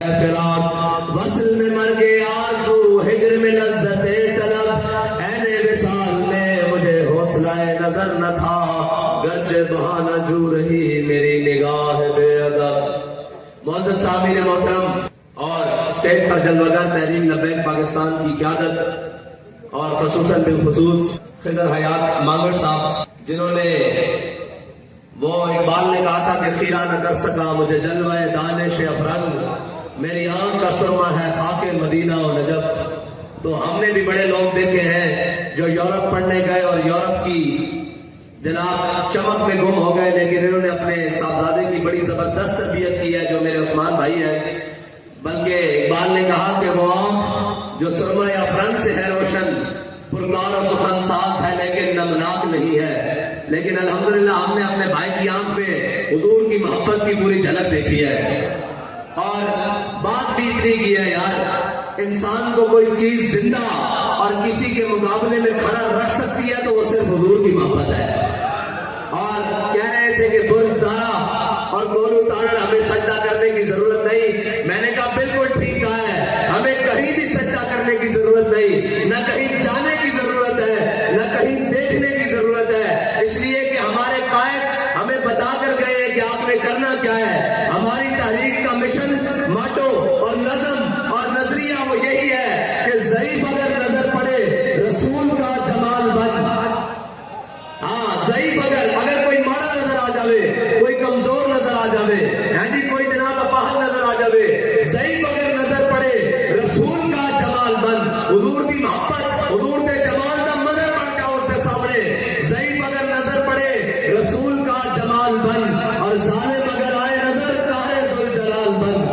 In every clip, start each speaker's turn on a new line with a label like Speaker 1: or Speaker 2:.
Speaker 1: فراق وصل میں مر گیا آرزو ہجر میں لذت طلب عین وصال میں مجھے حوصلہ نظر نہ تھا گرچہ بہانہ جو رہی میری نگاہ بے ادب۔ معزز سامعین محترم اور اسٹیج پر جلوگر تحریک لبیک پاکستان کی قیادت اور خصوصاً بالخصوص خضر حیات مانگڑ صاحب جنہوں نے وہ اقبال نے کہا تھا کہ خیرہ نہ کر سکا مجھے جلوہ دانش افرنگ میری آنکھ کا سرما ہے خاک مدینہ و نجف۔ تو ہم نے بھی بڑے لوگ دیکھے ہیں جو یورپ پڑھنے گئے اور یورپ کی جناب چمک میں گم ہو گئے، لیکن انہوں نے اپنے صاحبزادے کی بڑی زبردست تربیت کی ہے جو میرے عثمان بھائی ہیں۔ بلکہ اقبال نے کہا کہ وہ آنکھ جو سرما افرنگ سے ہے روشن پرکار و سخن ساز ہے لیکن نمناک نہیں ہے، لیکن الحمدللہ ہم نے اپنے بھائی کی آنکھ میں حضور کی محبت کی پوری جھلک دیکھی ہے۔ اور بات بھی اتنی کی ہے یار، انسان کو کوئی چیز زندہ اور کسی کے مقابلے میں کھڑا رکھ سکتی ہے تو وہ صرف حضور کی محبت ہے۔ اور کہہ رہے تھے کہ برج تارا اور گولو تارا ہمیں سجدہ کرنے کی ضرورت نہیں، میں نے کہا بالکل ٹھیک کہا ہے، ہمیں کہیں بھی سجدہ کرنے کی ضرورت نہیں، نہ کہیں جانے کی ضرورت ہے نہ کہیں دیکھنے کی ضرورت ہے، اس لیے کہ ہمارے قائد ہمیں بتا کر گئے کہ آپ نے کرنا کیا ہے۔ ہماری تحریک کا مشن ماٹو اور نظم اور نظریہ وہ یہی ہے کہ ضعیف اگر نظر پڑے رسول کا جمال بن، ہاں ضعیف اگر کوئی مارا نظر آ جاوے، کوئی کمزور نظر آ جاوے، ہاں جی کوئی جناب اپاہج نظر آ جاوے، ضعیف اگر نظر پڑے رسول کا جمال بن، حضور کی محبت حضور کے جمال کا منظر بن جاؤ اس کے سامنے، ضعیف اگر نظر پڑے رسول کا جمال بن، اور ظالم اگر آئے نظر قاہر ذوالجلال بن۔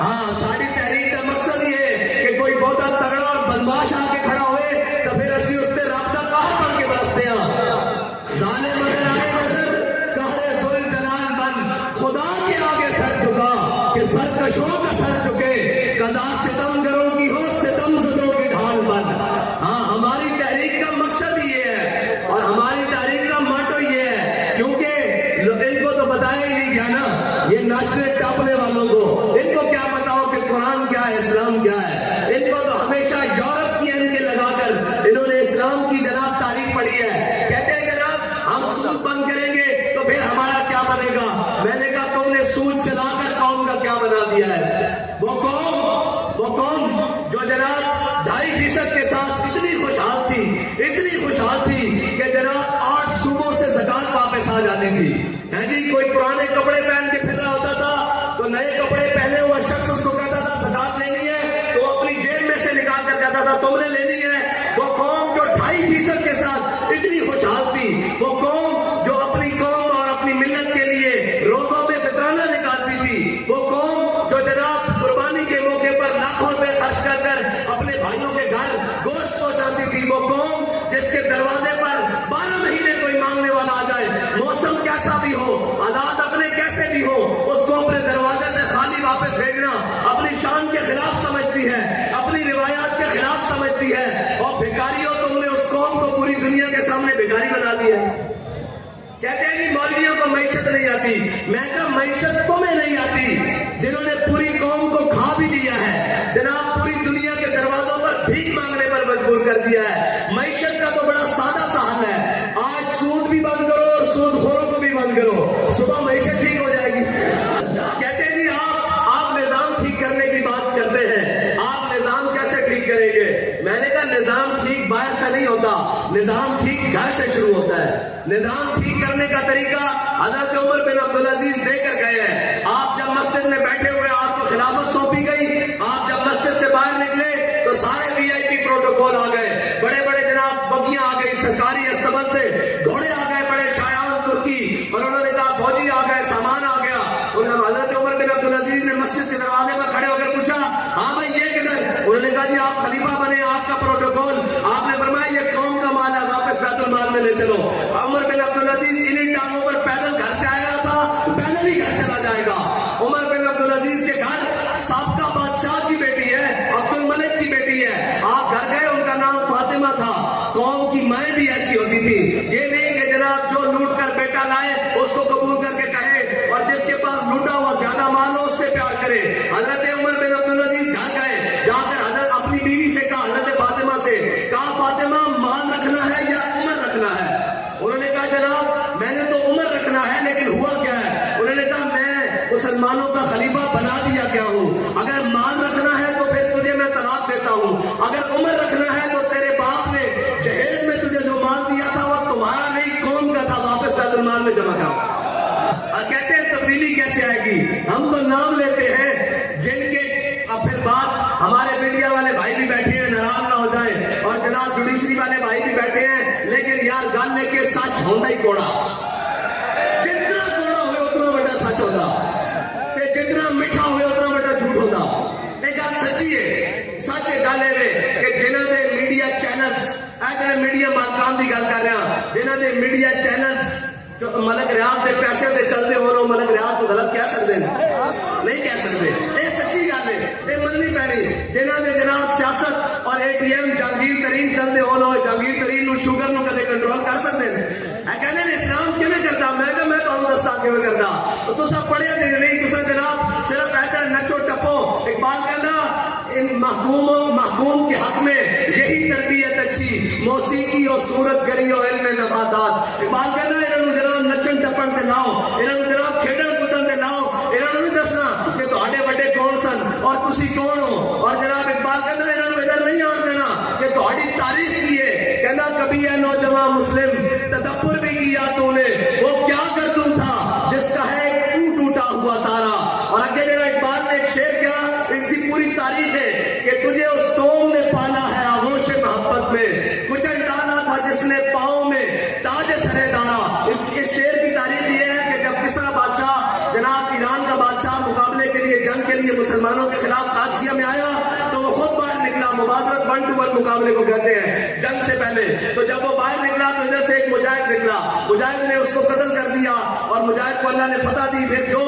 Speaker 1: ہاں ساری تحریک کا مقصد یہ ہے کہ کوئی بہت تگڑا اور بدماش آ کے کھڑا ہوئے تو پھر اسی اس سے رابطہ قاہر بن کے برستے ہیں، ظالم اگر آئے نظر قاہر ذوالجلال بن، خدا کے آگے سر چکا کہ سرکشوں کا سر چکے، قضا ستم گروں کی ہو ستم زدوں کے ڈھال بن۔ ہاں ہماری تحریک کا مقصد یہ ہے اور ہماری تحریک کا ماٹو یہ ہے، کیونکہ ان کو تو بتایا ہی نہیں گیا نا، یہ ناشرے ٹاپنے والوں کو ان کو کیا بتاؤ کہ قرآن کیا ہے اسلام کیا ہے، ان کو تو ہمیشہ یورپ کی ان کے لگا کر انہوں نے اسلام کی جناب تاریخ پڑھی ہے، کہتے ہیں جناب ہم سود بند کریں گے تو پھر ہمارا کیا بنے گا، میں نے کہا تم نے سود چلا کر قوم کا کیا بنا دیا ہے۔ وہ قوم جو جناب 2.5% کے ساتھ اتنی خوشحال تھی کہ جناب 8 صوبوں سے زکات واپس آ جاتی تھی، ہے جی کوئی پرانے کپڑے پہن کے پھر رہا ہوتا تھا تو نئے کپڑے پہنے ہوا شخص اس کو کہتا تھا زکات لینی ہے تو اپنی جیب میں سے نکال کر کہتا تھا تم نے لینی ہے۔ وہ قوم جو 2.5% کے ساتھ اتنی خوشحال تھی، وہ قوم جو اپنی قوم اور اپنی ملت کے لیے روزوں میں فطرانہ نکالتی تھی، وہ قوم جو جناب قربانی کے موقع پر لاکھوں روپے خرچ کر کر اپنے بھائیوں کے گھر گوشت پہنچاتی تھی، وہ قوم جس کے دروازے پر 12 مہینے کوئی مانگنے والا آ جائے، موسم کیسا بھی ہو، حالات اپنے کیسے بھی ہو، اس کو اپنے دروازے سے خالی واپس بھیجنا اپنی شان کے خلاف سمجھتی ہے، اپنی روایات کے خلاف سمجھتی ہے، اور بھکاریوں تم نے اس قوم کو پوری دنیا کے سامنے بھکاری بنا دیا ہے۔ کہتے ہیں کہ مولویوں کو معیشت نہیں آتی، میں کہا معیشت تمہیں نہیں آتی جنہوں نے پوری قوم کو کھا بھی دیا ہے، جناب پوری دنیا کے دروازوں پر بھیک مانگنے پر مجبور کر دیا ہے۔ معیشت کا تو بڑا سادہ سا حل ہے، آج سود بھی بند کرو اور سود خوروں کو بھی بند کرو، صبح معیشت ٹھیک ہو جائے گی۔ کہتے ہیں جی آپ نظام ٹھیک کرنے کی بات کرتے ہیں، آپ نظام کیسے ٹھیک کریں گے؟ میں نے کہا نظام ٹھیک باہر سے نہیں ہوتا، نظام ٹھیک گھر سے شروع ہوتا ہے۔ نظام ٹھیک کرنے کا طریقہ حضرت عمر بن عبدالعزیز دے کر گئے ہیں۔ آپ جب مسجد میں بیٹھے ہوئے آپ کو خلافت سونپی گئی، آپ جب مسجد سے باہر نکلے تو سارے VIP پروٹوکول آ گئے، بڑے بڑے جناب بگیاں آ گئی سرکاری استبل سے، گھوڑے آ گئے بڑے شایان ترکی، اور انہوں نے کہا فوجی آ گئے، سامان آ گیا۔ حضرت عمر بن عبدالعزیز نے مسجد کے دروازے پر کھڑے ہو کر پوچھا ہاں بھائی یہ کدھر؟ انہوں نے کہا جی آپ خلیفہ بنے، آپ کا پروٹوکول، آپ نے فرمایا یہ قوم کا مال ہے، واپس بیت المال میں لے چلو۔ عمر بن عبدالعزیز انہی ٹانگوں پر پیدل گھر سے آیا تھا، پیدل ہی گھر چلا جائے گا۔ عمر بن عبدالعزیز کے گھر سابقہ بادشاہ کی بیٹی ہے، عبد الملک کی بیٹی ہے، آپ گھر گئے، ان کا نام فاطمہ تھا۔ قوم کی مائیں بھی ایسی ہوتی تھی، یہ نہیں کہ جناب جو لوٹ کر بیٹا لائے اس کو قبول کر کے کہے اور جس کے پاس لوٹا ہوا زیادہ مال ہو اس سے پیار کرے۔ حضرت کوڑا جتنا کوڑا ہوئے اتنا بڑا سچ ہوتا تے جتنا میٹھا ہوئے اتنا بڑا جھوٹ ہوتا یہ گل سچی ہے سچ گل ہے کہ جنہوں نے میڈیا چینلز اے میڈیا مالکان کی گل کر رہا جنہوں نے میڈیا چینلز جو ملک ریاض کے پیسے سے چلتے ہو ملک ریاض کو غلط کہہ سکتے ہیں نہیں کہہ سکتے یہ سچی گل ہے یہ مننی پینی جنہوں نے جناب سیاست اور اے ٹی ایم جہانگیر ترین چلتے ہو جہانگیر ترین نو شوگر نو کدے کنٹرول کر سکتے ہیں کہنے اسلام کیویں کرتا میں کہ میں تمہیں دستا کیویں کرتا تو تصا پڑھیا نہیں تصا جناب صرف ایسا نچو ٹپو اقبال کہنا ان محکوم کے حق میں یہی تربیت اچھی موسیقی اور صورت گری اور علم نباتات اقبال کہنا انہوں جناب نچن ٹپن تے لاؤ انہوں جناب کھیڈن کودن تے لاؤ انہوں نہیں دسنا کہ تہاڈے بڑے کون سن اور تسی کون ہو اور جناب اقبال کہنا انہوں ادھر نہیں آن دینا کہ تہاڈی تاریخ کی ہے کہنا کبھی ہے نوجوان مسلم تدبر بھی کیا تو نے وہ کیا کردوں تھا جس کا ہے ٹوٹا ہوا تارا اور آگے میرا اقبال نے ایک شعر کیا اس کی پوری تاریخ ہے کہ تجھے اس قوم نے پالا ہے آغوش محبت میں کچل ڈالا تھا جس نے پاؤں میں تاج سرے دارا اس شعر کی تاریخ یہ ہے کہ جب کسرا بادشاہ جناب ایران کا بادشاہ مقابلے کے لیے جنگ کے لیے مسلمانوں کے خلاف قادسیہ میں آیا تو وہ خود باہر نکلا مباشرت 1 to 1 مقابلے کو کہتے ہیں جنگ سے پہلے تو جب وہ باہر نکلا تو ادھر سے ایک مجاہد نکلا مجاہد نے اس کو قتل کر دیا اور مجاہد کو اللہ نے فتح دی پھر جو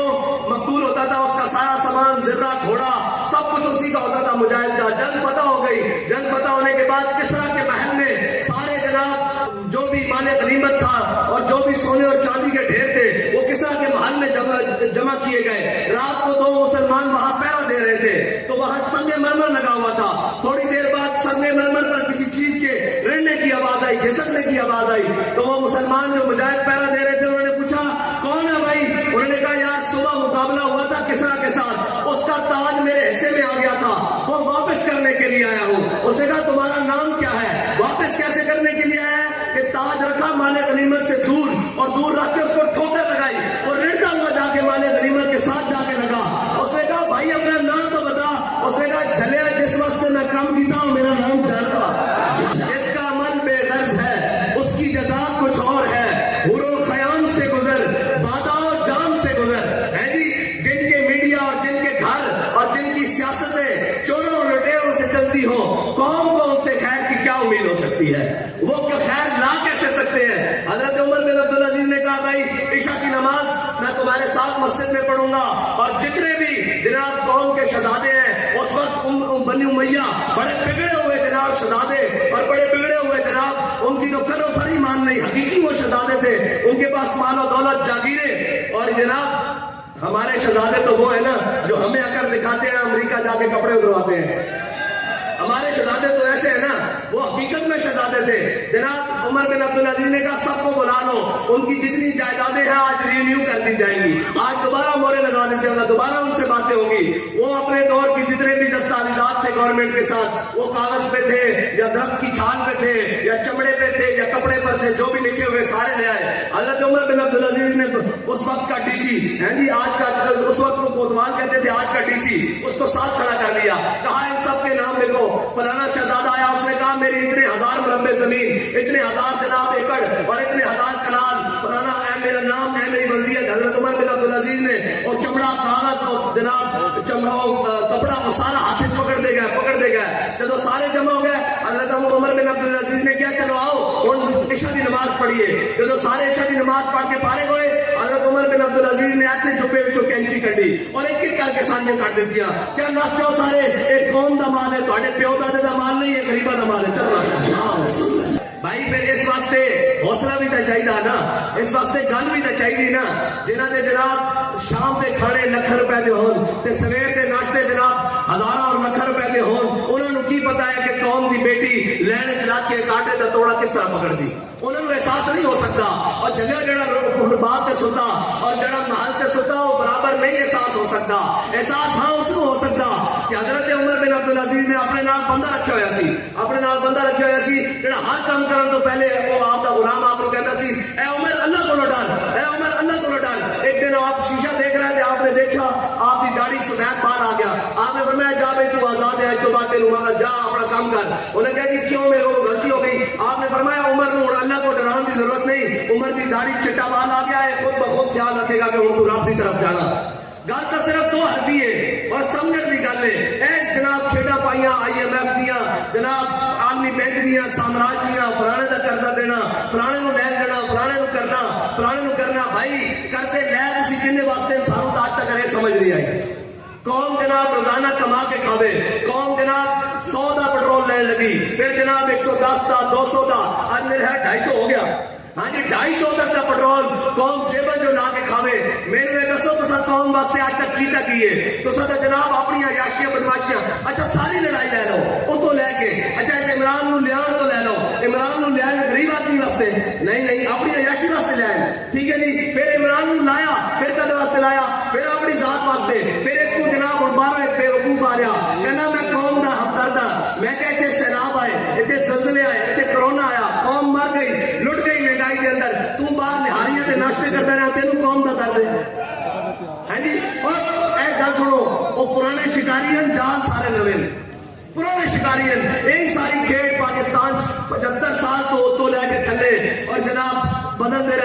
Speaker 1: مقتول ہوتا تھا اس کا سارا سامان زرہ گھوڑا سب کچھ اسی کا ہوتا تھا مجاہد کا جنگ فتح ہو گئی جنگ فتح ہونے کے بعد کسرا کے محل میں سارے جناب جو بھی مال غنیمت تھا اور جو بھی سونے اور چاندی کے ڈھیر تھے وہ کسرا کے محل میں جمع کیے گئے رات کو 2 مسلمان وہاں پہرا دے رہے تھے تو وہاں سنگ مرمر لگا ہوا تھا تھوڑی دیر بعد سنگ مرمر پر کسی چیز کے رڑنے کی آواز آئی گھسکنے کی آواز آئی تو وہ مسلمان جو مجاہد پہرا دے رہے تھے انہوں نے پوچھا کون ہے بھائی انہوں نے کہا یار صبح مقابلہ ہوا تھا کسرا کے ساتھ اس کا تاج میرے حصے میں آ گیا تھا وہ واپس کرنے کے لیے آیا ہوں اس نے کہا تمہارا نام کیا ہے واپس کیسے کرنے کے لیے آیا کہ تاج رکھا مال غنیمت سے دور اور دور رکھ کے اس کو ٹھوکر لگائی اور رڑتا ہوا جا کے مال غنیمت کے ساتھ جا کے لگا اس نے کہا بھائی اپنا نام تو بتا اس نے کہا چلے جس وقت میں کام پیتا ہوں میرا نام جانتا اس کا عمل بے غرض ہے اس کی جزا کچھ اور ہے حور و خیام سے گزر بادہ و جام سے گزر ہے جی جن کے میڈیا اور جن کے گھر اور جن کی سیاستیں چوروں اور لٹیروں سے چلتی ہو قوم کو ان سے خیر کی کیا امید ہو سکتی ہے وہ خیر لا کیسے سکتے ہیں حضرت عمر بن عبدالعزیز نے کہا بھائی عشاء کی نماز میں تمہارے ساتھ مسجد میں پڑھوں گا اور جتنے بھی جناب قوم کے شہزادے ہیں اس وقت بنی امیہ بڑے بگڑے ہوئے جناب شہزادے اور بڑے بگڑے ہوئے جناب ان کی تو کر و فری مان نہیں حقیقی وہ شہزادے تھے ان کے پاس مال و دولت جاگیریں اور جناب ہمارے شہزادے تو وہ ہیں نا جو ہمیں عقل دکھاتے ہیں امریکہ جا کے کپڑے اترواتے ہیں ہمارے شہزادے تو ایسے ہیں نا وہ حقیقت میں شہزادے تھے جناب عمر بن عبدالعزیز نے کہا سب کو بلا لو ان کی جتنی جائیدادیں ہیں آج رینیو کر دی جائیں گی آج دوبارہ مورے لگا دی جائے گا دوبارہ ان سے باتیں ہوں گی وہ اپنے دور کی جتنے بھی دستاویزات تھے گورنمنٹ کے ساتھ وہ کاغذ پہ تھے یا درخت کی چھال پہ تھے یا چمڑے پہ تھے یا کپڑے پر تھے جو بھی لکھے ہوئے سارے لے آئے حضرت عمر بن عبدالعزیز نے اس وقت کا ڈی سی ہے جی آج کا اس وقت کو کوتوال کہتے تھے آج کا ڈی سی اس کو ساتھ کھڑا کر لیا کہا ان سب کے نام لکھو فلانا شہزادہ آیا اس نے کہا میری اتنے 1000 مربع زمین اتنے 1000 جناب ایکڑ اور اتنے 1000 کنال فلانا ہے میرا نام ہے میری وصیت حضرت عمر بن عبدالعزیز نے اور چمڑا کاغذ اور جناب چمڑا کپڑا وہ سارا ہاتھ پکڑ دے گئے جب سارے جمع ہو گئے حضرت عمر بن عبدالعزیز نے کیا چلو آؤ اور عشاء کی نماز پڑھیے جب سارے عشاء کی نماز پڑھ کے فارغ ہوئے حضرت عمر بن عبدالعزیز نے ایسے چھپے وچوں کینچی کٹی اور ایک ایک کر کے سانجے کٹ دیتی کیا نس جاؤ سارے ایک قوم دا مال ہے تھوڑے پیو دادے دا مال نہیں ہے غریباں دا مال ہے چلو بھائی پھر اس واسطے حوصلہ بھی تو چاہیے نا اس واسطے گل بھی تو چاہیے نا جنہوں نے جناب شام کے کھانے لکھ روپے دے ہون تے سویر کے ناشتے جناب ہزار اور لکھ روپے دے ہون انہوں نے کی پتا ہے کہ قوم کی بیٹی لین چلا کے کاٹے کا توڑا کس طرح پکڑ دی انہوں نے احساس نہیں ہو سکتا اور جگہ جڑا بات تے ستا اور جڑا محل تے ستا وہ برابر نہیں احساس ہو سکتا احساس ہاں اس کو ہو سکتا کہ حضرت عمر بن عبدالعزیز نے اپنے نال بندہ رکھا ہوا سی اپنے نال بندہ رکھا ہوا سی جڑا ہر کام کرن تو پہلے وہ آپ کا غلام آپ کو کہتا سی اے عمر اللہ کو ڈر اے عمر اللہ کو ڈر ایک دن آپ شیشہ دیکھ رہے تھے آپ نے دیکھا آپ کی داڑھی سفید باہر آ گیا آپ نے فرمایا جا بھائی تو آزاد ہے تو بات تیروں جا اپنا کام کر انہوں نے کہا کہ کیوں میرے کو غلطی ہو گئی آپ نے نے فرمایا عمر کو اللہ کو ڈرانے کی ضرورت نہیں, عمر کی داڑھی چٹا بال آ گیا ہے, خود بخود خیال رکھے گا کہ وہ رب کی طرف جانا. گل تو صرف دو حرفی ہے اور سمجھنے کی گل ہے. اے جناب کھیڈا پائیاں IMF دیا, جناب عالمی بینک دیا, سامراج دیا, فلانے کا قرضہ دینا, فلانے کو لین دینا, فلانے کو کرنا, فلانے کو کرنا. بھائی قرضے لے تسی کنے واسطے انسانوں کو آج تک یہ سمجھ نہیں آئی. قوم جناب روزانہ کما کے کھاوے, قوم جناب 100 کا پٹرول لین لگی, پھر جناب 110 کا 200 کا, آج میرے یہاں 250 ہو گیا. ہاں جی 250 تک کا پٹرول قوم جیبن جو لا کے کھاوے. میرے دسو تو سر قوم واسطے آج تک کیتا کیے تو سر جناب اپنی عیاشیاں بدماشیاں, اچھا ساری لڑائی لے لو وہ تو لے کے, اچھا اس عمران نو لیا تو لے لو, عمران نو لیا غریب آدمی واسطے نہیں اپنی عیاشی واسطے لے آئے, ٹھیک ہے جی. پھر عمران نو لایا, پھر کد واسطے لایا, پھر اپنی ذات واسطے, پھر ایک کو جناب بارہ ایک بے وقوف آ رہا کہنا میں قوم دا ہمدرد ہاں. میں کہ اتنے سیلاب آئے, اتنے زلزلے آئے, اتنے کرونا آیا, قوم مر گئی, لٹ گئی مہنگائی کے اندر, تو باہر نہاریاں تے ناشتے کرتا رہا, تینوں قوم دا درد ہے. ہاں جی اور اے گل سنو, وہ پرانے شکاریاں جان سارے نوے, پرانے شکاریاں یہی ساری کھیڈ پاکستان 75 سال تو لے کے تھلے اور جناب بدلتے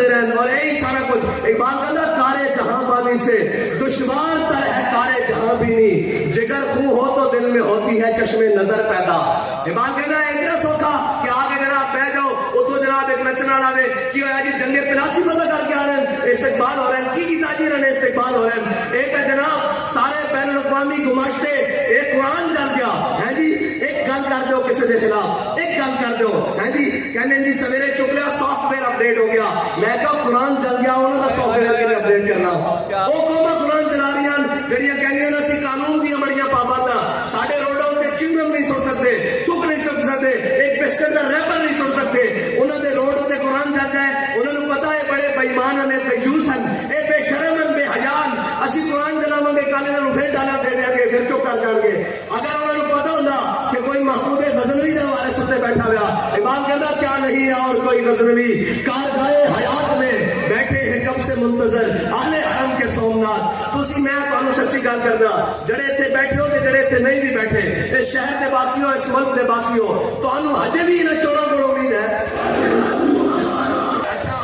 Speaker 1: رہن اور یہی سارا کچھ. اقبال کہتا کارے جہاں بانی سے دشوار تر ہے کارے جہاں بینی, جگر خون ہو تو دل میں ہوتی ہے چشم نظر پیدا. اقبال کہتا ہے اتنا سوکھا کہ آگے جناب بہ جاؤ, وہ تو جناب ایک نچنا لاوے کی ہوا جی جنگ پلاسی پتہ کر کے آ رہے ہیں, استقبال ہو رہے ہیں, کی تاجی رہے استقبال ہو رہے ہیں. ایک ہے جناب سارے بین الاقوامی گماشتے, ایک قرآن جل گیا ہے جی, ایک گل کر دو کسی کے خلاف, ایک گل کر دو ہے جی, کہنے جی سویرے چک لیا سافٹ ویئر اپڈیٹ ہو گیا. میں کہا قرآن چل گیا انہوں کا سافٹ ویئر کے اپڈیٹ کرنا. وہ قوما قرآن چلا رہی ہیں جڑیاں کہیں گے اسی قانون دیا بڑیاں پابند ہاں, سارے روڈوں پہ چنگم نہیں سن سکتے, تک نہیں سن سکتے, ایک بسکٹ کا ریپر نہیں سن سکتے. انہوں نے روڈ پہ قرآن جاتا ہے, انہوں نے پتا ہے بڑے بےمان ہیں, کنجوس ہیں, اے بے شرم ہیں, بے حیان. اسی قرآن چلاو گے کالے نے پھر ڈالا دے دیں گے, پھر چپ کر جان گے. اگر انہوں نے پتا ہوتا کہ کوئی محمود غزنوی نے ہمارے ستے بیٹھا ہوا, امام کہتا کیا نہیں ہے اور کوئی غزنوی کارگاہ حیات میں بیٹھے ہیں کب سے منتظر اہل حرم کے سومنات. تو اسی میں تمہیں سچی گل کرنا, جڑے اتنے بیٹھے ہو جڑے اتنے نہیں بھی بیٹھے, اس شہر کے باسی ہو, اس ملک کے باسی ہو, تو ہجے بھی انہیں چوروں کو امید ہے. اچھا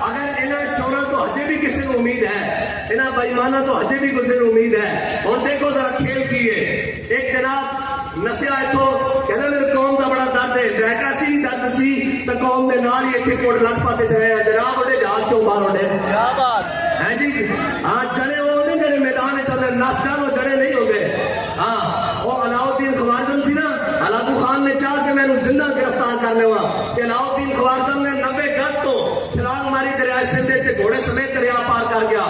Speaker 1: اگر انہیں چوروں تو ہجے بھی کسی کو امید ہے, انہیں بےمانہ تو ہجے بھی کسی کو امید ہے. اور دیکھو ذرا کھیل کیے, ایک جناب نسیا اتو کہنا میرے قوم کا بڑا درد ہے, ڈرائکا سی درد سی تو قوم کے نال ہی اتنے کوٹ لگ پاتے رہے ہیں جناب, وڈے جہاز کیوں باہر ہوتے ہیں جی. ہاں جڑے وہ نہیں جڑے میدان چلے ناسکان وہ جڑے نہیں ہوتے. ہاں وہ علاؤدین خوارزم سی نا, ہلاکو خان نے چاہ کے میں زندہ گرفتار کر لوا کہ علاؤدین خوارزم نے 90 گز تو چھلانگ ماری دریائے سندھ تے گھوڑے سمیت دریا پار کر گیا.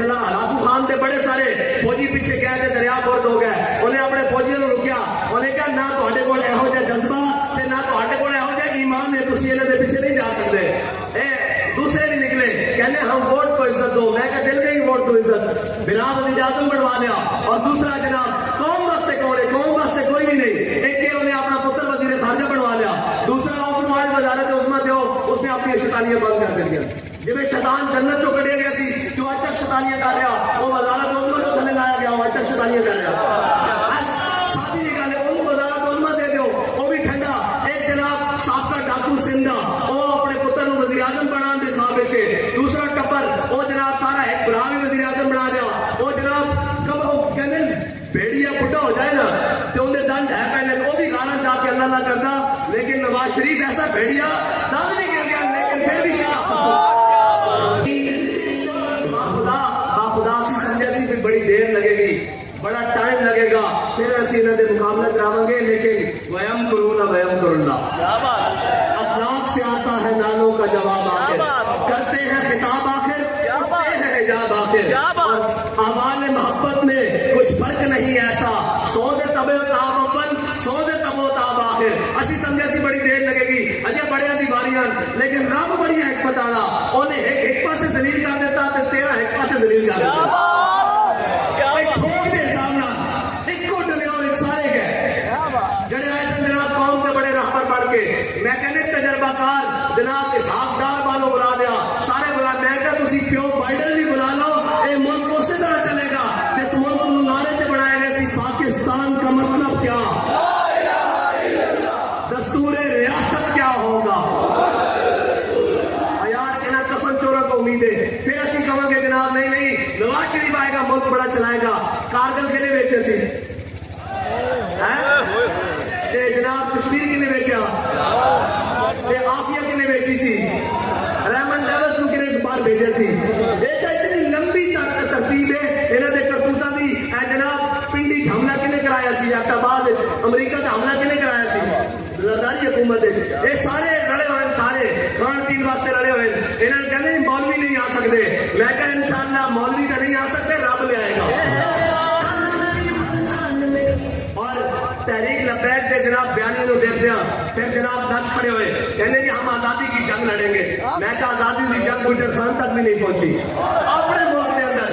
Speaker 1: ہلاکو خان کے بڑے سارے فوجی پیچھے گئے تھے, دریا بورد ہو گئے, انہیں اپنے فوجیوں کو رکیا, انہیں کہا نہ تو ہٹے کو یہو جہ جذبہ نہ تو ہٹے کو یہو جہ ایمان ہے, تسی انہیں دے پیچھے نہیں جا سکتے. دوسرے بھی نکلے کہنے ہم ووٹ کو عزت دو, میں کہا دل گئی ووٹ کو عزت, بنا وزیر اعظم بنوا لیا. اور دوسرا جناب قوم واسطے کوڑے, قوم واسطے کوئی بھی نہیں, ایک کہ انہیں اپنا پتر وزیر خارجہ بنوا لیا, دوسرا اس موبائل وزارت عظمیٰ دو, اس نے اپنی شیطانیاں بند کر دیا. جب شیطان جنت چو کٹے گیا سی جو آج تک شیطانیاں کر رہا, وہ وزارت عظمیٰ کو تھلے لایا گیا, وہ آج تک شیطانیاں کر رہا. سادی نکالے ان وزارت عظمیٰ دے دو, وہ بھی ٹھنڈا. ایک جناب سابقہ ڈاکو سندھا, وہ اپنے پتر کو وزیر اعظم بنا دے خواب بیچے. دوسرا ٹپر وہ جناب سارا ایک بڑا بھی وزیر اعظم بنا دیا. وہ جناب کب وہ کہنے بھیڑیا بڈھا ہو جائے نا تو انہیں دن ہے پہلے, وہ بھی گانا جا کے اللہ نہ کرتا. لیکن نواز شریف ایسا بھیڑیا دن نہیں کر گیا, لیکن پھر بھی خدا سی سمجھے سی بڑی دیر لگے گی, بڑا ٹائم لگے گا, پھر اسی انہوں نے مقابلہ کراؤں گے. لیکن ویم کرنا ویم کرنا اخلاق سے آتا ہے نالوں کا جواب, آخر کرتے ہیں خطاب, آخر کرتے ہیں حجاب, آخر اعمال محبت میں کچھ فرق نہیں ایسا, سوزے تبے تاب اپن سوزے تبو تاب. آخر اسی سمجھے سی بڑی دیر لگے گی, اجے بڑے دی باریاں, لیکن رب بڑی حکمت والا, انہیں ایک پاسے ذلیل کر دیتا تو تیرا ایک پاسے ذلیل کر دیتا. میں کہنے تجربہ کار جناب اسحاق ڈار والوں بلا دیا, سارے بلا. میں کہ تسی پیو بائیڈن بھی بلا لو, یہ ملک اسی طرح چلے گا جس ملک کو نعرے سے بنایا گیا سی پاکستان کا مطلب کیا, دستور ریاست کیا ہو, ملک بڑا چلائے گا. کارگل کنے بیچے سی جناب کشمیر کنے بیچا آفیہ کنے بیچی سی رحمن ڈیوس کو کنے باہر بھیجے سی. اتنی لمبی ترتیب ہے انہوں نے کرتوتا دی. جناب پنڈی حملہ کنے کرایا سی آباد امریکہ کا حملہ کنے کرایا سی زرداری حکومت. یہ سارے رلے ہوئے سارے کھان پین واسطے رلے ہوئے. انہوں نے کہنے مولوی نہیں آ سکتے. میں کہا انشاءاللہ مولوی کا نہیں آ سکتے رب لے آئے گا. اور تحریک لبیک کے جناب بیانی کو دیکھتے ہیں پھر جناب نچ کھڑے ہوئے کہنے کہ ہم آزادی کی جنگ لڑیں گے. میں کہا آزادی کی جنگ گلجستان تک بھی نہیں پہنچی. اپنے ملک کے اندر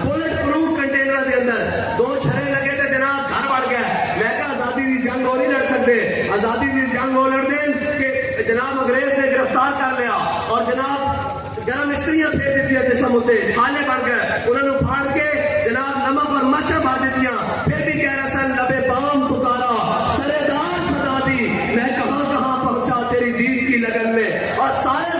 Speaker 1: بلٹ پروف کنٹینر کے اندر 2 چھرے لگے تھے جناب گھر بڑھ گیا. میں کہا آزادی کی جنگ وہ نہیں لڑ سکتے. آزادی کی جنگ وہ لڑ دیں کہ جناب انگریز نے گرفتار کر لیا اور جناب گرم استریاں پھیر دیتی ہیں جسم ہوتے چھالے بن گئے. انہوں نے پھاڑ کے جناب نمک اور مرچیں بھر دیتی ہیں. پھر بھی کہہ رہا سن لبے بام پکارا سرے دار سدا دی. میں کہاں کہاں پہنچا تیری دین کی لگن میں. اور سارے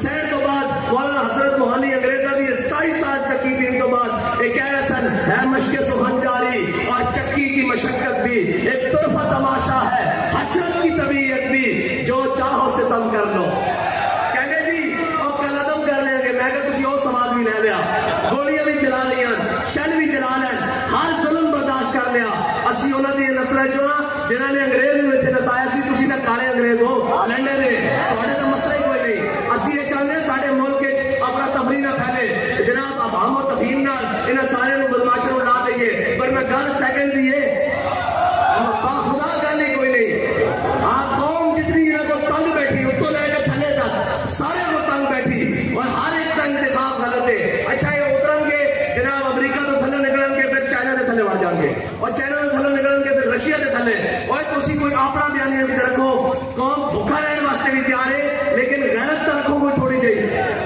Speaker 1: سین تو بعد مولانا حضرت موہانی انگریزہ بھی 27 سال چکی پین تو بعد ایک کہہ رہا سن ہے مشق سخن جاری اور چکی کی مشقت بھی ایک طرفہ تماشا ہے حسرت کی طبیعت بھی جو چاہو ستم کر لو. کہنے جی اور قلم کر لیں گے. میں کہ کسی اور سوال بھی لے لیا گولیاں بھی چلا لیا شل بھی چلا لیں ہر ظلم برداشت کر لیا. اسی انہوں نے نسل جو جنہوں نے انگریز میں اتنے نسایا سی تسی تو کالے انگریز ہو لنڈے نے تھوڑے تو مسئلہ ہی کوئی نہیں. اسی یہ چاہتے ہیں سارے ملک اپنا تفریح نہ پھیلے جناب افہام و تفہیم نہ انہیں سارے بدماشوں کو لا دئیے. پر میں گل سیکنڈ بھی ہے خدا گل ہی کوئی نہیں. آپ قوم جتنی انہیں کو تنگ بیٹھی اس کو لے کے تھلے تک سارے کو تنگ بیٹھی اور ہر ایک کا انتخاب غلط ہے. اچھا یہ اترن گے جناب امریکہ تو تھلے نکلن گے پھر چائنا کے تھلے بڑھ جان گے اور چائنا کے تھلے نکلن گے پھر رشیا کے تھلے. اور تسی کوئی اپنا بیانیہ بھی رکھو قوم بھوکا رہنے واسطے بھی تیار ہے لیکن غیرت تو رکھو کوئی تھوڑی جی.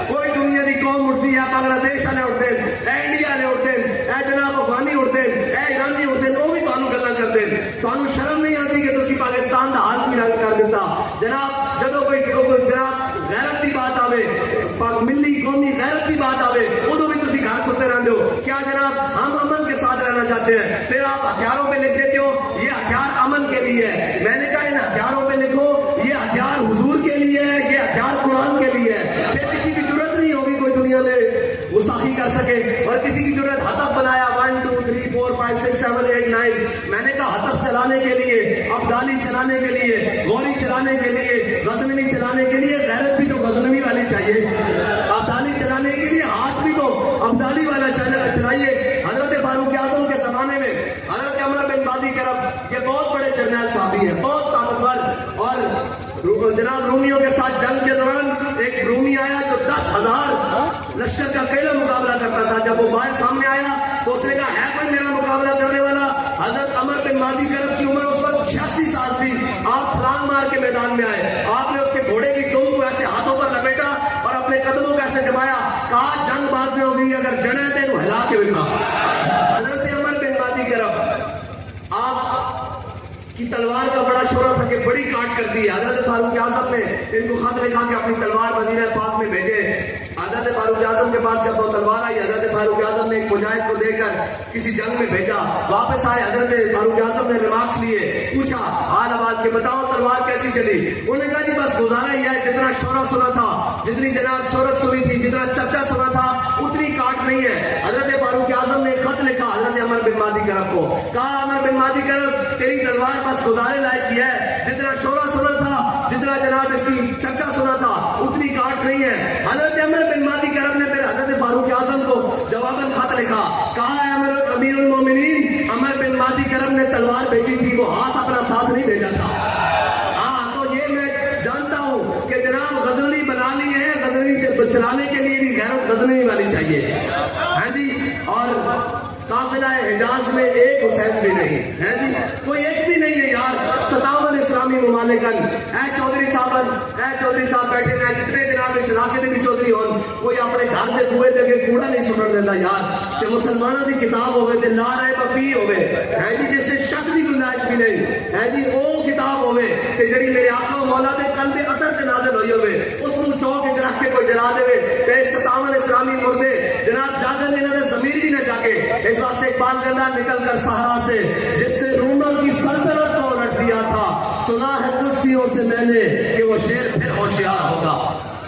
Speaker 1: کوئی دنیا کی قوم اٹھتی ہے بنگلہ دیش والے اٹھتے ہیں اے انڈیا والے اٹھتے ہیں اے جناب افغانی اٹھتے ہیں اے ایرانی اٹھتے ہیں وہ بھی تمہیں گلا کرتے ہیں. تمہیں شرم نہیں آتی کہ تسی پاکستان کا حال کی رنگ کر دیتا. جناب جب کوئی جناب غیرت کی بات آوے ملی قومی غیرت کی بات آوے ادو بھی تسی گھر سوتے رہتے ہو. کیا جناب ہم امن کے ساتھ رہنا چاہتے ہیں پھر آپ ہتھیاروں پہ لکھ دیتے ہو یہ ہتھیار امن کے لیے ہے. میں نے کہا ان ہتھیاروں پہ لکھو یہ ہتھیار حضور کے لیے ہے یہ ہتھیار قرآن کے لیے ہے. پھر کسی کی ضرورت نہیں ہوگی کوئی دنیا میں گستاخی کر سکے. اور کسی کی ضرورت ہدف بنایا 1 2 3 4 5 6 7 8 9 میں نے کہا ہدف چلانے کے لیے ابدالی چلانے کے لیے غوری چلانے کے لیے غزنوی چلانے کے لیے غیرت بھی تو غزنوی والی چاہیے. ابدالی چلانے کے لیے ہاتھ بھی تو ابدالی والا چلائیے. حضرت فاروق اعظم کے زمانے میں حضرت عمر بن بادی کرب یہ بہت بڑے جرنیل صحابی ہیں بہت طاقتور. اور جناب رومیوں کے ساتھ جنگ کے دوران ایک رومی آیا جو 10,000 لشکر کا اکیلا مقابلہ کرتا تھا. جب وہ باہر سامنے آیا تو اس نے کہا ہے کوئی میرا مقابلہ کرنے والا. حضرت عمر بن بادی کرب کی عمر اس وقت 86 سال تھی. آپ چھلانگ مار کے میدان میں آئے. آپ نے اس کے گھوڑے کی دم کو ایسے ہاتھوں پر لپیٹا اور اپنے قدموں کو ایسے جمایا. کہا جنگ بعد میں ہوگی اگر جنے تھے تو ہلا کے بکا. حضرت عمر بن بادی کرب آپ کی تلوار کا بڑا شہرت تھا کہ بڑی کاٹ کرتی ہے. حضرت فاروق اعظم نے ان کو خط لکھا کہ اپنی تلوار مدینہ پاک میں بھیجے. حضرت فاروق اعظم کے پاس جب وہ تلوار آئی حضرت فاروق اعظم نے ایک مجاہد کو دے کر کسی جنگ میں بھیجا. واپس آئے حضرت فاروق اعظم نے ریمارکس لیے پوچھا حال آباد کے بتاؤ تلوار کیسی چلی. انہوں نے کہا جی بس گزارا ہی ہے جتنا شہرت سنا تھا جتنی جناب شہرت سنی تھی جتنا چرچا سنا تھا اتنی کاٹ نہیں ہے. حضرت فاروق اعظم نے خط لکھا حضرت عمر بن مادی کرب کو. کہا عمر بن مادی کرب تیری تلوار بس گزارے لائق کی ہے جتنا شہرت سنا تھا جتنا جناب اس کی چرچا سنا تھا اتنی کاٹ نہیں ہے. حضرت عمر بن مادی کرب نے پھر حضرت فاروق اعظم کو جواباً خط لکھا. کہا ہے امیر المومنین عمر بن مادی کرب نے تلوار بھیجی تھی وہ ہاتھ اپنا ساتھ نہیں بھیجا تھا. ہاں تو یہ میں جانتا ہوں کہ جناب غزنوی بنا لی ہے غزنوی چلانے کے لیے بھی غیرت غزنوی والی چاہیے ہے جی. اور قافلہ حجاز میں ایک حسین بھی نہیں ہے جی کوئی ایک بھی نہیں ہے یار. 57 اسلامی ممالکن اے چودھری صاحب بیٹھے ہیں جتنے جناب اس علاقے میں بھی چودھری ہو کوئی اپنے گھر کے کنویں دے کے کوڑا نہیں سٹن دیتا یار. کہ مسلمانوں کی کتاب ہوئے تے لا ریب فیہ ہوئے ہے جی جس سے شک کی گنجائش بھی نہیں ہے جی. وہ کتاب ہوئے کہ جڑی میرے آقا و مولا دے قلب اثر تے نازل ہوئی ہوئے اس کو چوک وچ رکھ کے کوئی جلا دے. تے 57 اسلامی مردے جناب جاگن انہاں دے ضمیر بھی نہ جاگے اس واسطے اقبال کہنا نکل کر صحرا سے جس نے رومر کی سلطنت کو الٹ دیا تھا، سنا ہے قدسیوں سے میں نے کہ وہ شیر پھر ہوشیار ہوگا.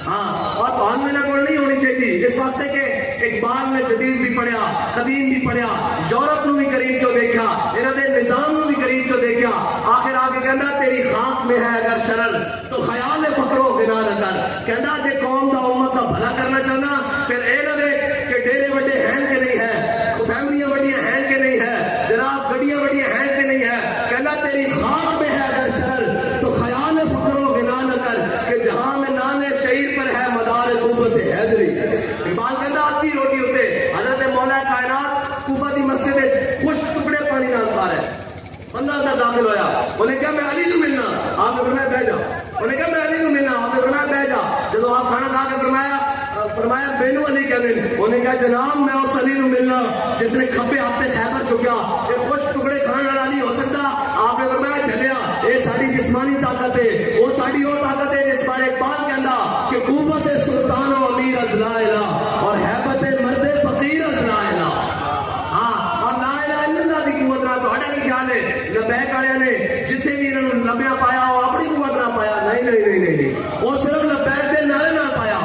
Speaker 1: ہاں، اور بہان میں نہ کوئی نہیں ہونی چاہیے. اس واسطے کہ اقبال نے جدید بھی پڑھیا، قدیم بھی پڑھیا، یورپ نو بھی قریب چو دیکھا، انہوں نے نظام نو بھی قریب چو دیکھا. آخر آ کے کہنا تیری خاک میں ہے اگر شرر تو خیال فکرو گنا نہ کر. کہنا جے قوم دا امت کا بھلا کرنا چاہنا پھر اے نہ دیکھ کہ ڈیرے وڈے ہیں کہ نہیں ہے، فیملیاں وڈیاں ہیں کہ نہیں ہے، جناب گڈیاں وڈیاں ہیں کہ نہیں ہے. کہنا تیری خاک میں ہے اگر شرر تو خیال فکرو گنا نہ کر کہ جہاں میں نام شہید پر ہے مدار قوت حیدری. اقبال کہنا آتی روٹی ہوتے حضرت مولا کائنات کوفہ دی مسجد خوش ٹکڑے پانی نہ کھا رہے. بندہ اندر داخل ہویا، انہیں کہا میں علی کو ملنا. آپ نے فرمایا بیٹھ جا. انہیں کہا میں علی کو ملنا. آپ نے فرمایا بیٹھ جا. جب آپ کھانا کھا کے فرمایا بینو علی کہنے. انہیں کہا جناب میں اس علی کو ملنا جس نے کھپے ہفتے خیبر چکیا، یہ خوش ٹکڑے کھانے والا نہیں ہو سکتا. آپ نے فرمایا چلیا یہ ساری جسمانی طاقت ہے، وہ ساری وہ طاقت ہے جس پر اقبال کہنا کہ قوت سلطان و امیر از لا الہ اور حیبت مرد فقیر از لا الہ. ہاں، اور لا الہ الا اللہ دی قوت نہ تو کی خیال ہے لبیک والے نے جتنے بھی انہوں نے لبیا پایا وہ اپنی قوت نہ پایا. نہیں نہیں نہیں نہیں نہیں، وہ صرف لبیک دے نعرے نہ پایا.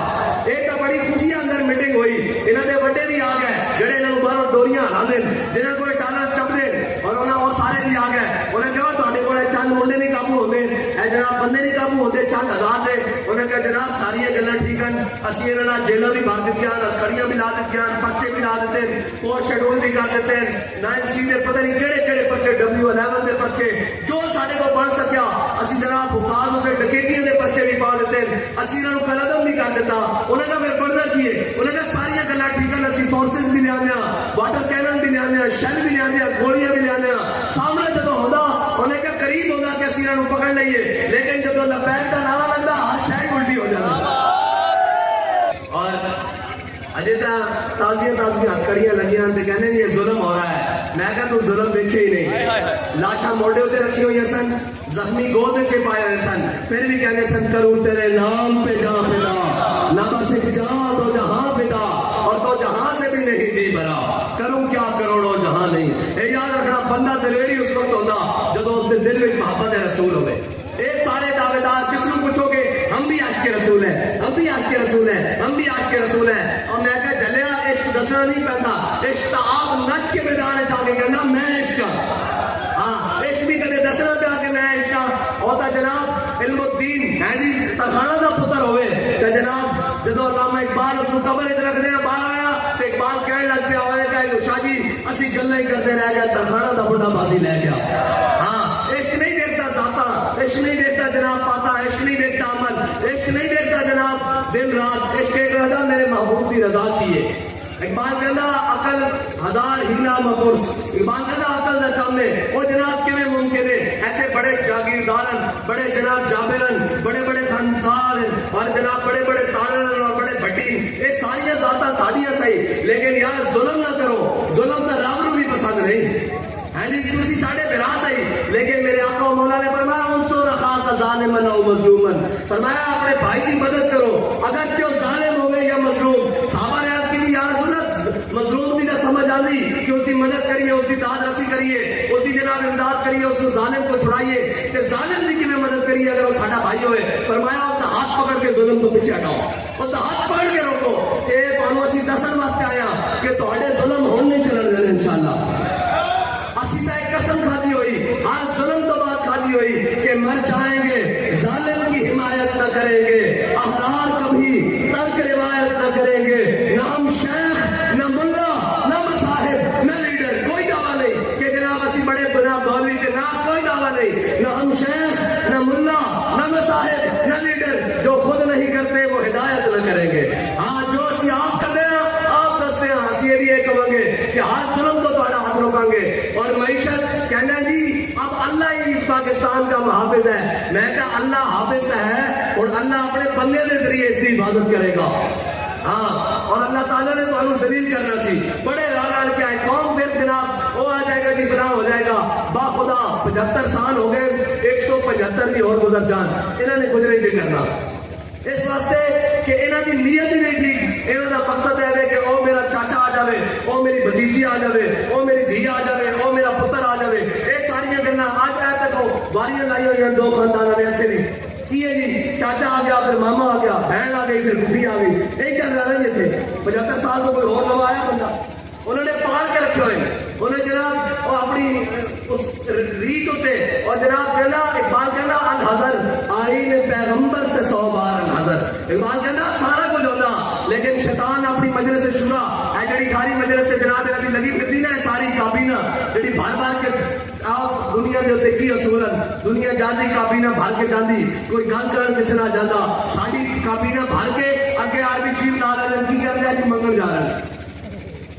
Speaker 1: ایک بڑی خفیہ اندر میٹنگ ہوئی، انہوں نے بڑے بھی آ گئے جڑے انہوں باہر ڈوریاں ہلا دیں جنہوں کوئی ڈالر چپ دیں اور انہوں وہ سارے بھی آ گئے. انہیں کہا تھوڑے کو چند منڈے نہیں قابو ہوتے، اے جناب بندے نہیں قابو ہوتے چند ہزار دے. انہیں کہا جناب ساری گلاں ٹھیک ہیں، اسی انہوں نے جیلوں بھی بھر دیتی ہیں، کڑیاں بھی لا دیتی ہیں، پرچے بھی لا دیتے ہیں، پوسٹ شیڈول بھی کر دیتے ہیں، 9C دے پتہ نہیں کہڑے کہڑے پرچے، W11 دے پرچے جو سارے کو بن سکیا. اسی جناب حفاظ ہوتے ڈکیتیاں دے پرچے بھی پا دیتے ہیں، اسی انہوں نے قلعدم بھی کر دیتا. انہوں نے پھر بننا کیے، انہوں نے ساری گلاں ٹھیک ہیں، اسی فورسز بھی لے واٹر کینن بھی لے شل بھی لے گولیاں بھی لے سامنے جب ہوتا انہیں کہا قریب ہوگا کہ اسی انہوں پکڑ لئیے، لیکن جب لبیک کا نعرہ لگتا ہر شاید الٹی ہو جاتا. اور اجے تازیاں کڑیاں لگیاں تے کہنے یہ ظلم ہو رہا ہے. میں کہا تو ظلم دیکھے ہی نہیں. لاشاں موڑے ہوتے رکھی ہوئی سن، زخمی گود چے پائے ہوئے سن، پھر بھی کہنے سن کروں تیرے نام پہ جا فدا، نہ بس ایک جہاں تو جہاں فدا اور تو جہاں سے بھی نہیں جی بھرا، کروں کیا کروڑوں جہاں نہیں. اے یاد رکھنا بندہ دلیری اس وقت ہوتا جب اس کے دل میں محبت رسول ہوئے. اے سارے دعوے دار جس کو پوچھو گے ہم بھی عاشق رسول ہیں، ہم بھی عاشق رسول ہیں، ہم بھی عاشق رسول ہیں. اور میں کہا جلیا عشق دسنا نہیں پہنتا، عشق آپ نچ کے میدان چاہ کے کہنا میں عشق. ہاں، عشق بھی کدے دسنا پہ آ کے میں عشق ہوتا. جناب علم الدین ہے جی ترخانہ کا پتر ہوئے کہ جناب جب علامہ اقبال اس کو قبر رکھنے باہر آیا تو اقبال کہنے لگ پیا ہوئے کہ شاہ جی اسی گلیں ہی کرتے رہ گئے، ترخانہ کا بڑا بازی لے گیا. ہاں، عشق نہیں دیکھتا ذاتا، عشق نہیں دیکھتا جناب پاتا، عشق نہیں دیکھتا عمل، عشق نہیں دیکھتا جناب دن رات. عشق ایک رضا میرے محبوب کی رضا کی ہے. اقبال کہنا عقل ہزار ہیلا مپرس. اقبال کہنا عقل دا کم ہے وہ جناب کیویں ممکن ہے. ایسے بڑے جاگیردارن، بڑے جناب جابرن، بڑے بڑے خاندان اور جناب بڑے بڑے تارن اور بڑے بھٹی، یہ ساری ذاتاں ساڈیاں صحیح، لیکن یار ظلم نہ کرو. ظلم تو رب نو بھی پسند نہیں ہے جی. تسی ساڈے بھرا صحیح، لیکن میرے آقا مولا نے فرمایا انصر اخاک ظالما او مظلوما، فرمایا اپنے بھائی کی مدد کرو اگر جو ظالم ہوئے یا مظلوم. صحابہ نے عرض کی یا رسول اللہ مظلوم بھی نہ سمجھ آتی کہ اس کی مدد کریے، اس کی داد رسی کریے، اس کی جناب امداد کریے، اس کو ظالم کو چھڑائیے. کہ ظالم بھی کیوں مدد کریے اگر وہ ساڈا بھائی ہوئے. فرمایا اس کا ہاتھ پکڑ کے ظلم کو پیچھے ہٹاؤ، اس کا ہاتھ پکڑ کے روکو. یہ تمہیں اسی دسن واسطے آیا کہ تھوڑے ظلم ہون نہیں چلن دینے انشاءاللہ. اسی طرح قسم کھادی ہوئی ہر ظلم تو بات کھادی ہوئی کہ مر جائیں گے ظالم کی حمایت نہ کریں گے، احرار کبھی ترک روایت نہ کریں گے. نہ ہم شیخ نہ ملا نہ مصاحب نہ لیڈر، کوئی دعویٰ نہیں کہ جناب اسی بڑے بنا مولوی کے نام، کوئی دعویٰ نہیں. نہ ہم شیخ نہ ملا نہ مصاحب نہ لیڈر، جو خود نہیں کرتے وہ ہدایت نہ کریں گے. ہاں جو اسی آپ کر رہے ہیں آپ دستے ہیں، اسی یہ بھی یہ کہیں گے کہ ہر ظلم کو تھوڑا ہاتھ روکیں گے. اور معیشت کہنا جی اب اللہ ہی اس پاکستان کا محافظ ہے. میں کہا اللہ حافظ ہے اور اللہ اپنے بندے کے ذریعے اس کی حفاظت کرے گا. ہاں، اور اللہ تعالیٰ نے تو ہمیں ذلیل کرنا سی. بڑے رال کے آئے قوم پھر جناب وہ آ جائے گا جی فلاں ہو جائے گا. با خدا 75 سال ہو گئے، 175 بھی اور گزر جان، انہوں نے کچھ نہیں کرنا. اس واسطے کہ انہوں کی نیت ہی نہیں ٹھیک. انہوں کا مقصد ہے کہ او میرا چاچا جائے, وہ میری بھتیجی آ جائے, وہ میری دھی آ جائے, وہ میرا پتر آ جائے. یہ ساری گلا اج اے دیکھو باریاں لائی ہوئی ہیں دو خاندانوں نے اتنے بھی کی ہے جی, چاچا آ گیا پھر ماما آ گیا, بہن آ گئی پھر پھوپھی آ گئی. یہی چل رہا ہے اتنے 75 سال تو کوئی اور نوا آیا بندہ انہوں نے پال کے رکھے ہوئے. انہیں جناب وہ اپنی اس ریت ہوتے اور جناب کہنا اقبال کہنا الحذر آئین پیغمبر سے 100 بار الحذر. اقبال کہنا سارا کچھ ہوتا لیکن شیطان اپنی مجلس شورا ہے جڑی ساری مجلس سے جناب نبی لگی پھرتی نا ساری کابینہ جڑی بھر بھر کے آپ دنیا کے اتنے کی اصولن دنیا جاندی کابینہ بھر کے جاندی کوئی گل کرن کسی نہ جاتا ساری کابینہ بھر کے اگے آرمی چیف لا رہے ہیں. کی کر رہے ہیں جی منگل جا رہے ہیں,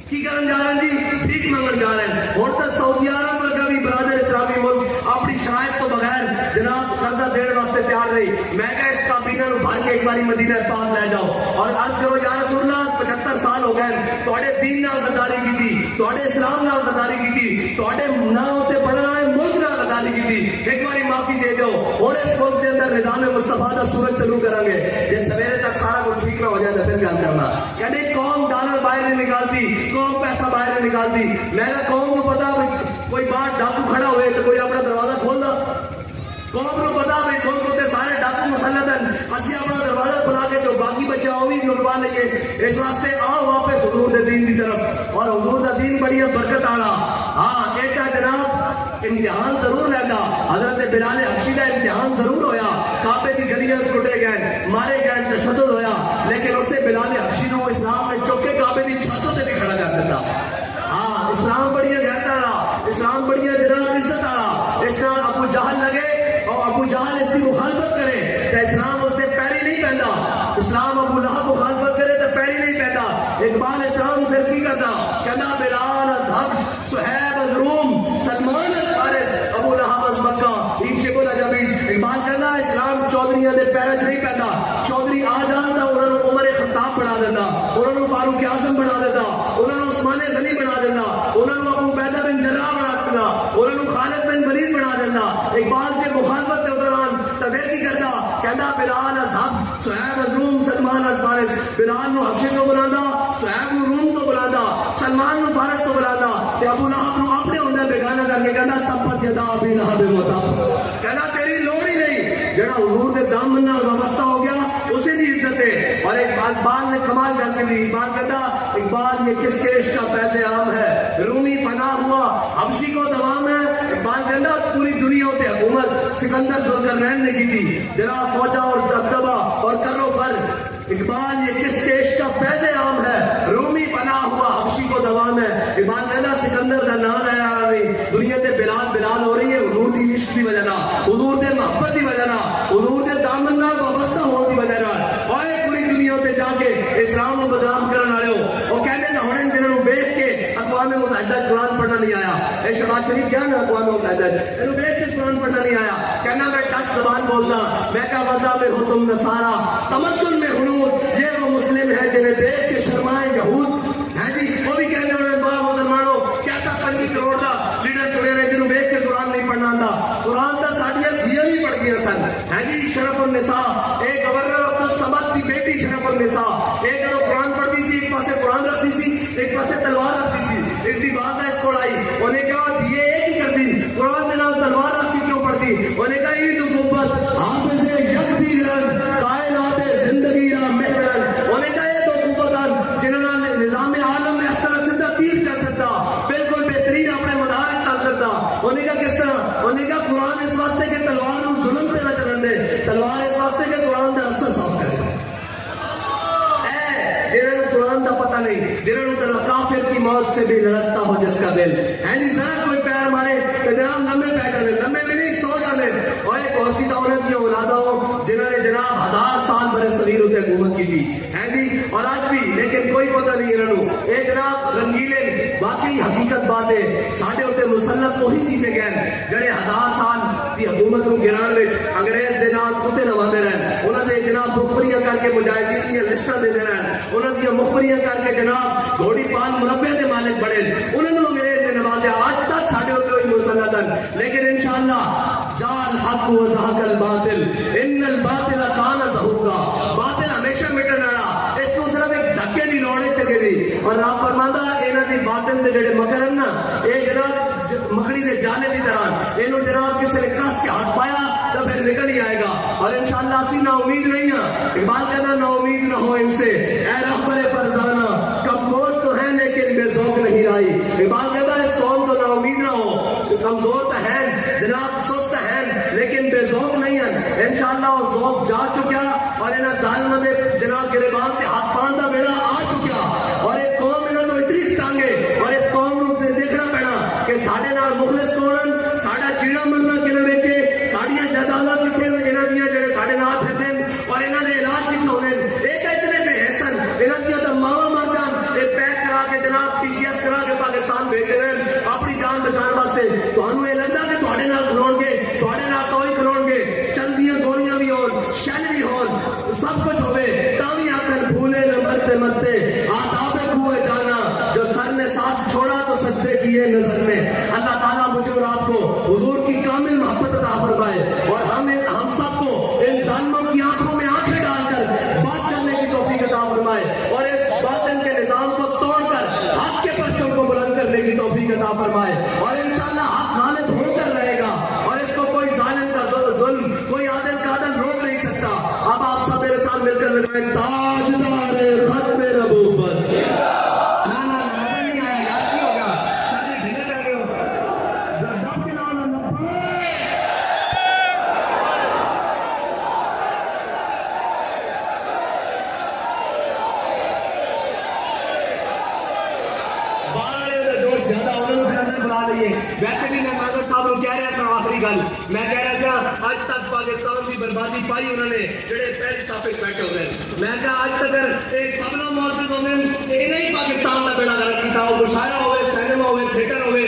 Speaker 1: کی کرن جا رہے ہیں جی بھیک منگل جا رہے ہیں. اور تو سعودی عرب پر کبھی برادر اسلامی ملک اپنی شاید تو بغیر جناب قرضہ دینے واسطے تیار رہی. میں کہ اس کابینہ نو بھر کے ایک باری مدینہ پاک لے جاؤ اور عرض کرو یا رسول اللہ 75 سال ہو گئے تواڈے دین نال غداری کیتی, تواڈے اسلام نال غداری کیتی, تواڈے نہ ہوتے پڑھنا ہے ملک نال غداری کیتی, ایک باری معافی دے دو اور اس ملک کے اندر نظام مصطفیٰ کا سورج چلو کریں گے. یہ سویرے تک سارا کچھ ٹھیک نہ ہو جائے تو پھر کیا کرنا. کہتے قوم ڈالر باہر نہیں نکالتی, قوم پیسہ باہر نہیں نکالتی. میں نے قوم کو پتا کوئی باہر ڈاکو کھڑا ہوئے تو کوئی اپنا دروازہ کھول دو. قوم کو پتا بھائی کون ہوتے سارے ڈاکو مسلط ہیں, اسی اپنا دروازہ کھلا کے جو باقی بچے وہ بھی لٹوا لیں گے. اس واسطے آؤ واپس حضور دے دین کی طرف, اور حضور دا دین بڑی برکت آنا. ہاں ایک جناب امتحان ضرور رہتا, حضرت بلال حبشی کا امتحان ضرور ہویا, کعبے کی گلیاں ٹوٹے گئے, مارے گئے, تشدد ہویا, لیکن اسے بلال حبشی کو اسلام نے چوکے کعبے کی چھتوں سے بھی کھڑا کر دیتا. ہاں اسلام بڑی غیرت والا, اسلام بڑی جناب عزت والا. اسلام ابو جہل لگے اور ابو جہل اس کی مخالفت کرے تو اسلام اس کے پیری نہیں پہنتا. اسلام ابو لہب مخالفت کرے تو پیری نہیں پہنتا. اقبال اسلام سے کی کرتا کہنا بلال از حبش صہیب از روم سلمان از فارس ابو لہب از مکہ ایچے کو نجابیز. اقبال کہنا اسلام چودھریاں دے پیرے سے نہیں پہنتا. چودھری آ جانتا انہوں نے عمر خطاب بنا دیتا, انہوں نے فاروق اعظم بنا دیتا, انہوں نے عثمان غنی بنا دینا, انہوں نے ابو عبیدہ بن جراح بنا دینا, انہوں نے خالد بن ولید بنا دینا. اقبال کے مخالفت کے دوران تبیدی کرتا کہنا بلال از حبش صہیب از روم سلمان از فارس. بلال نو حبشے کو بلانا, صہیب نو روم کو بلانا, سلمان نو فارس کو بلانا, تے ابو لہب نو اپنے ہوندے بیگانہ کر کے کہنا تبت یدا ابی لہب وتب. کہنا تیری لوڑ ہی نہیں, جڑا حضور کے دامن نال وابستہ ہو گیا اسے دی عزت ہے. اور ایک اقبال نے کمال کر کے دی. اقبال کہتا اقبال یہ کس کے عشق کا فیض عام ہے, رومی فنا ہوا حبشی کو دوام ہے. اقبال کہتا پوری دنیا ہوتے حکومت سکندر ذوالقرنین نے کی تھی, ذرا فوجا اور دبدبہ اور کرو فر. اقبال یہ کس کے عشق کا فیض عام ہے, رومی پناہ ہوا حبشی کو دوام ہے. اقبال کہنا سکندر کا نام ہے عالمی دنیا تے بلال بلال ہو رہی ہے حضور دی عشق کی وجہ نہ, حضور دے محبت کی وجہ نہ, حضور دے دامن نال وابستہ ہونے کی وجہ نہ. اور پوری دنیا تے جا کے اسلام کو بدنام کرنے والے ہو وہ کہتے ہیں ہن جنہاں نوں دیکھ کے اقوام متحدہ قرآن پڑھنا نہیں آیا. اے شہباز شریف کیا نا اقوام متحدہ انہوں دیکھ کے قرآن پڑھنا نہیں آیا. کہنا میں ٹچ زبان بولنا, میں کہا وضع میں ہو تم نصارا تمدن میں ہنود, یہ وہ مسلم ہے جنہیں دیکھ کے شرمائے یہود. ہیں جی وہ بھی کہنے والے بڑا مسلمانوں کیسا 25 کروڑ کا لیڈر چڑے رہے جنہوں دیکھ کے قرآن نہیں پڑھنا آتا. قرآن کا ساڈیاں دھیاں بھی پڑھ گیا سن. ہیں جی شرف النساء ایک گورنر عبد الصمد کی بیٹی شرف النساء ایک جب قرآن پڑھتی سی ایک پاسے قرآن رکھتی سی ایک پاسے تلوار رکھتی سی. اس کی بات ہے اس کو لائی انہیں کہا یہ ایک ہی کرتی قرآن کے نام تلوار رکھتی کیوں پڑھتی. انہیں کہا عید قوت حافظ یک بیرن کائنات زندگی را محرن. انہیں کہا یہ دو قوتان جنہوں نے نظام عالم میں اس طرح سیدھا تیر چل سکتا بالکل بہترین اپنے مدار چل سکتا. انہیں کہا کس طرح, انہیں کہا قرآن اس واسطے کہ تلوار نو ظلم پہ نہ چلن دے, تلوار اس واسطے کہ قرآن کا راستہ صاف کرے. جنہوں قرآن کا پتہ نہیں, جنہوں کافر کی موت سے بھی لرزتا ہو جس کا دل. اینی ذرا کوئی پیر مارے تو جناب لمبے پہ کر دے, لمبے بھی نہیں سو جانے. اور ایک اور سی عورت کی اولادہ ہو جنہوں نے جناب 1000 سال برے صغیر ہوتے حکومت کی تھی. ہیں جی اور آج بھی لیکن کوئی پتہ نہیں انہوں ایک جناب رنگیلے. باقی حقیقت بات ہے ساڈے ہوتے مسلط وہی کیتے گئے جڑے 1000 سال کی حکومت کو گران وچ انگریز دے نال کتے نواندے رہن. انہاں دے جناب مخبریاں کر کے مجاہدین دی لسٹاں دے رہن, انہاں دی مخبریاں کر کے جناب گھوڑی پال مربع دے مالک بڑے, انہاں نوں انگریز نے نوازیا. آج تک ساڈے ہوتے وہی مسلط ہیں. لیکن انشاءاللہ جال حق و زہق الباطل ان الباطل کان زہوقا. باطل ہمیشہ مٹن والا, اس کو صرف ایک دھکے دی لوڑ ہے چکے دی. اور آپ فرماتا دے جڑے مکر ہیں نا یہ جناب مکڑی دے جالے کی طرح یہ جناب کسی نے کس کے ہاتھ پایا تو پھر نکل ہی آئے گا اور انشاءاللہ اسی نا امید نہیں ہیں اقبال کہنا نا امید نہ ہو ان سے اے رہبر فرزانہ کمزور تو ہے لیکن بے ذوق نہیں رائی اقبال کہتا ہے اس قوم کو نا امید نہ ہو کمزور تو ہیں جناب سست ہیں لیکن بے ذوق نہیں ہیں انشاءاللہ وہ ذوق جا چکا اور انہاں ظالموں نے جناب گریبان کے ہاتھ پان دا بیڑا آ چکا اور ایک قوم انہاں تو اتنی تانگے اور اس قوم کو دیکھنا پینا کہ ساڈے نال مخلص کون ساڈا جیڑا مرنا کنے وچ ساڈیاں جائیداداں کتھے انہاں دیاں جڑے ساڈے نال پھردے اور انہاں دے علاج کتھے ہوندے ایک اتنے بے حسن انہاں دیاں تے ماواں مر جان اے پیک کرا کے جناب پی سی ایس کرا کے پاکستان بھیجتے رہے اپنی جان بچان واسطے تانوں یہ لگدا کہ تواڈے نال کھلون گے تواڈے نال کوئی کھلون گے چلدیاں گولیاں بھی ہون شل بھی ہون سب کچھ ہوے تاں بھی آکھن بھولے نہ مرتے مرتے آداب کوئے جانا جو سر نے ساتھ چھوڑا تو سجدے کیے نظر میں اللہ تعالیٰ مجھے اور آپ کو حضور کی کامل محبت عطا فرمائے اور ہم سب کو ان ظالموں کی آنکھوں میں آنکھیں ڈال کر بات کرنے کی توفیق عطا فرمائے اور اس باطل کے نظام کو توڑ کر حق کے پرچم کو بلند کرنے کی توفیق عطا فرمائے اور انشاءاللہ حق غالب ہو کر رہے گا اور اس کو کوئی ظالم کا ظلم کوئی عادل کا عدل روک نہیں سکتا اب آپ سب میرے ساتھ مل کر لگائیں تاجدار ختم نبوت ویسے بھی میں مانگر صاحب کو کہہ رہا تھا آخری گل میں کہہ رہا تھا آج تک پاکستان کی بربادی پائی انہوں نے جڑے پہلے صافے بیٹھے ہوئے میں کہا آج تک ایک سبنا معزز ہوئے یہ نہیں پاکستان کا بیڑا گرک کیتا ہو مشاعرہ ہوئے سینما ہوئے تھیٹر ہوئے